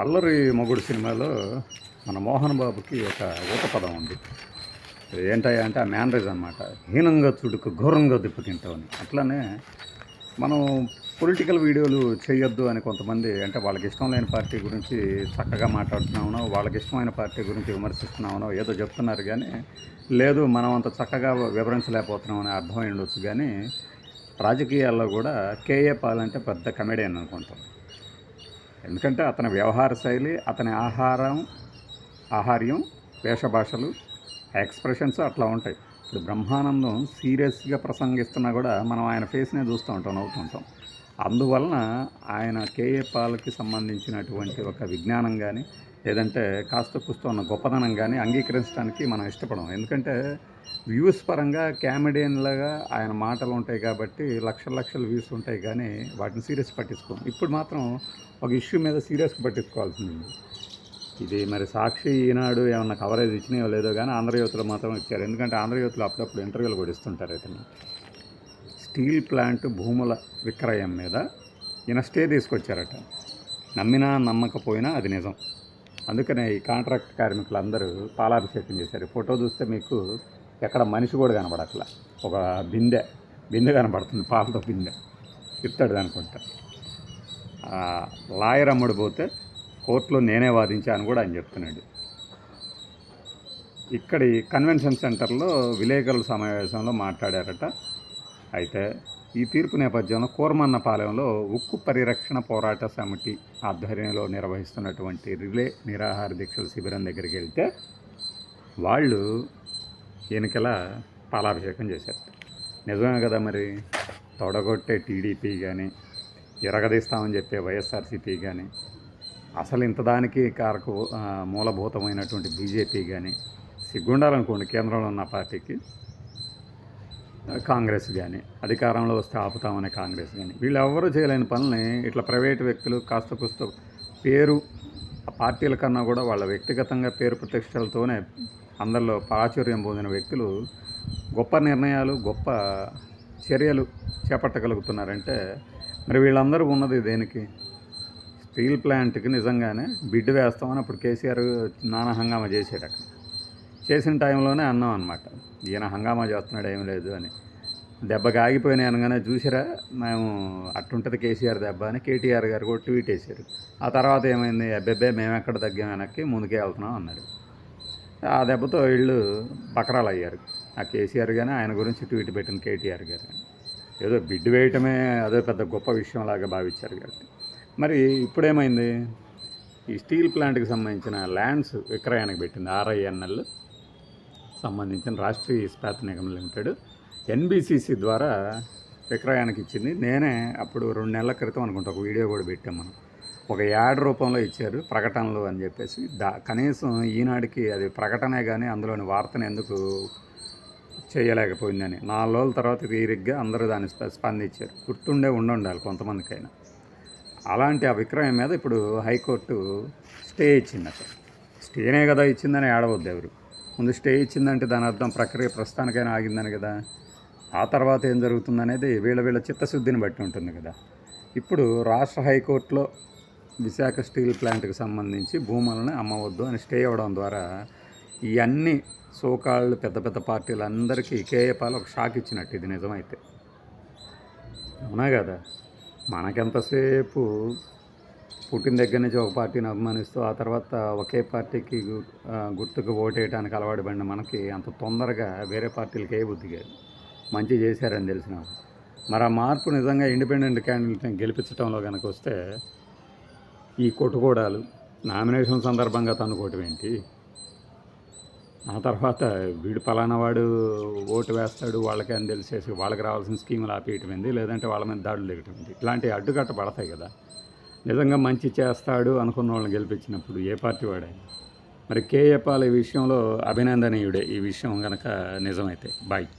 అల్లరి మొగుడు సినిమాలో మన మోహన్ బాబుకి ఒక ఊతపదం ఉంది. ఏంటయ్యా అంటే ఆ మేనరేజ్ అనమాట. హీనంగా చుడుకు ఘోరంగా దెబ్బతింటామని. అట్లానే మనం పొలిటికల్ వీడియోలు చేయొద్దు అని కొంతమంది అంటే వాళ్ళకి ఇష్టం లేని పార్టీ గురించి చక్కగా మాట్లాడుతున్నామనో, వాళ్ళకి ఇష్టమైన పార్టీ గురించి విమర్శిస్తున్నామనో ఏదో చెప్తున్నారు కానీ, లేదు మనం అంత చక్కగా వివరించలేకపోతున్నామని అర్థమై ఉండొచ్చు కానీ, రాజకీయాల్లో కూడా కేఏ పాల్ అంటే పెద్ద కమెడియన్ అనుకుంటాం. ఎందుకంటే అతని వ్యవహార శైలి, అతని ఆహార్యం, వేషభాషలు, ఎక్స్ప్రెషన్స్ అట్లా ఉంటాయి. ఇప్పుడు బ్రహ్మానందం సీరియస్గా ప్రసంగిస్తున్నా కూడా మనం ఆయన ఫేస్నే చూస్తూ ఉంటాం, నవ్వుతుంటాం. అందువలన ఆయన కేఏ పాల్కి సంబంధించినటువంటి ఒక విజ్ఞానం కానీ, లేదంటే కాస్త కూస్తో ఉన్న గొప్పదనం కానీ అంగీకరించడానికి మనం ఇష్టపడం. ఎందుకంటే వ్యూస్ పరంగా కామెడియన్లాగా ఆయన మాటలు ఉంటాయి కాబట్టి లక్షల వ్యూస్ ఉంటాయి కానీ వాటిని సీరియస్ పట్టించుకోం. ఇప్పుడు మాత్రం ఒక ఇష్యూ మీద సీరియస్గా పట్టించుకోవాల్సింది. ఇది మరి సాక్షి ఈనాడు ఏమన్నా కవరేజ్ ఇచ్చినాయో లేదో కానీ ఆంధ్రజ్యోతిలో మాత్రం ఇచ్చారు. ఎందుకంటే ఆంధ్రజ్యోతిలో అప్పుడప్పుడు ఇంటర్వ్యూలు కూడా ఇస్తుంటారు. ఇతను స్టీల్ ప్లాంట్ భూముల విక్రయం మీద ఈయన స్టే తీసుకొచ్చారట. నమ్మినా నమ్మకపోయినా అది నిజం. అందుకనే ఈ కాంట్రాక్ట్ కార్మికులందరూ పాలాభిషేకం చేశారు. ఫోటో చూస్తే మీకు ఎక్కడ మనిషి కూడా కనబడట్లా. ఒక బిందె కనబడుతుంది, పాలతో బిందె ఇస్తాడు అనుకుంటా. లాయర్ అమ్ముడు పోతే కోర్టులో నేనే వాదించాను కూడా ఆయన చెప్తున్నాడు. ఇక్కడి కన్వెన్షన్ సెంటర్లో విలేకరుల సమావేశంలో మాట్లాడారట. అయితే ఈ తీర్పు నేపథ్యంలో కోరమన్నపాలెంలో ఉక్కు పరిరక్షణ పోరాట సమితి ఆధ్వర్యంలో నిర్వహిస్తున్నటువంటి రిలే నిరాహార దీక్షల శిబిరం దగ్గరికి వెళ్తే వాళ్ళు ఎన్నికల పాలాభిషేకం చేశారు. నిజమే కదా మరి. తొడగొట్టే టీడీపీ కానీ, ఎరగదీస్తామని చెప్పే వైఎస్ఆర్సీపీ కానీ, అసలు ఇంతదానికి మూలభూతమైనటువంటి బీజేపీ కానీ, సిగ్గుండాలనుకోండి కేంద్రంలో ఉన్న పార్టీకి, కాంగ్రెస్ కానీ, అధికారంలో వస్తే ఆపుతామనే కాంగ్రెస్ కానీ, వీళ్ళెవ్వరూ చేయలేని పనులని ఇట్లా ప్రైవేటు వ్యక్తులు కాస్త కూస్త పేరు పార్టీల కన్నా కూడా వాళ్ళ వ్యక్తిగతంగా పేరు ప్రతిష్టలతోనే అందరిలో ప్రాచుర్యం పొందిన వ్యక్తులు గొప్ప నిర్ణయాలు, గొప్ప చర్యలు చేపట్టగలుగుతున్నారంటే మరి వీళ్ళందరూ ఉన్నది దేనికి? స్టీల్ ప్లాంట్కి నిజంగానే బిడ్ వేస్తామని అప్పుడు కేసీఆర్ నానా హంగామా చేశాడు. అక్కడ చేసిన టైంలోనే అన్నాం అనమాట, ఈయన హంగామా చేస్తున్నాడు ఏం లేదు అని. దెబ్బకి ఆగిపోయినాయి అనగానే చూసిరా మేము అట్టుంటుంది కేసీఆర్ దెబ్బ అని కేటీఆర్ గారు కూడా ట్వీట్ వేశారు. ఆ తర్వాత ఏమైంది? అబ్బెబ్బే మేము ఎక్కడ తగ్గాం, వెనక్కి ముందుకే వెళ్తున్నాం అన్నాడు. ఆ దెబ్బతో వీళ్ళు బకరాలు అయ్యారు. ఆ కేసీఆర్ కానీ ఆయన గురించి ట్వీట్ పెట్టిన కేటీఆర్ గారు కానీ ఏదో బిడ్ వేయటమే అదే పెద్ద గొప్ప విషయంలాగా భావించారు కాబట్టి. మరి ఇప్పుడేమైంది? ఈ స్టీల్ ప్లాంట్కి సంబంధించిన ల్యాండ్స్ విక్రయానికి పెట్టింది RINL సంబంధించిన రాష్ట్రీయ ఇస్పాత్ నిగమ్ లిమిటెడ్ NBCC ద్వారా విక్రయానికి ఇచ్చింది. నేనే అప్పుడు 2 నెలల క్రితం అనుకుంటా ఒక వీడియో కూడా పెట్టాం మనం. ఒక యాడ్ రూపంలో ఇచ్చారు ప్రకటనలు అని చెప్పేసి. కనీసం ఈనాడికి అది ప్రకటనే కానీ అందులోని వార్తను ఎందుకు చేయలేకపోయిందని 4 రోజుల తర్వాత తీరిగ్గా అందరూ దాన్ని స్పందించారు. గుర్తుండే ఉండాలి కొంతమందికైనా. అలాంటి ఆ విక్రయం మీద ఇప్పుడు హైకోర్టు స్టే ఇచ్చింది. అక్కడ స్టేనే కదా ఇచ్చిందని ఏడవద్దు ఎవరు. ముందు స్టే ఇచ్చిందంటే దాని అర్థం ప్రక్రియ ప్రస్తుతానికైనా ఆగిందని కదా. ఆ తర్వాత ఏం జరుగుతుందనేది వీళ్ళ చిత్తశుద్ధిని బట్టి ఉంటుంది కదా. ఇప్పుడు రాష్ట్ర హైకోర్టులో విశాఖ స్టీల్ ప్లాంట్కి సంబంధించి భూములను అమ్మవద్దు అని స్టే ఇవ్వడం ద్వారా ఈ అన్ని సోకాళ్ళు పెద్ద పార్టీలందరికీ కేఏ పాల్ ఒక షాక్ ఇచ్చినట్టు. ఇది నిజమైతే అవునా కదా. మనకెంతసేపు పుట్టిన దగ్గర నుంచి ఒక పార్టీని అభిమానిస్తూ ఆ తర్వాత ఒకే పార్టీకి గుర్తుకు ఓటేయడానికి అలవాటు పడిన మనకి అంత తొందరగా వేరే పార్టీలకి ఏ బుద్ధి కాదు. మంచి చేశారని తెలిసిన. మరి ఆ మార్పు నిజంగా ఇండిపెండెంట్ క్యాండిడేట్ని గెలిపించడంలో కనుక వస్తే ఈ కొట్టుకోవడాలు, నామినేషన్ సందర్భంగా తన్నుకోవటం ఏంటి? ఆ తర్వాత వీడు పలానా వాడు ఓటు వేస్తాడు వాళ్ళకే అని తెలిసేసి వాళ్ళకి రావాల్సిన స్కీములు ఆపేయటం ఏంది, లేదంటే వాళ్ళ మీద దాడులు దిగటం ఏంటి? ఇట్లాంటి అడ్డుకట్ట పడతాయి కదా. నిజంగా మంచి చేస్తాడు అనుకున్న వాళ్ళని గెలిపించినప్పుడు ఏ పార్టీ వాడే. మరి కేఏ పాల్ ఈ విషయంలో అభినందనీయుడే, ఈ విషయం కనుక నిజమైతే. బాయ్.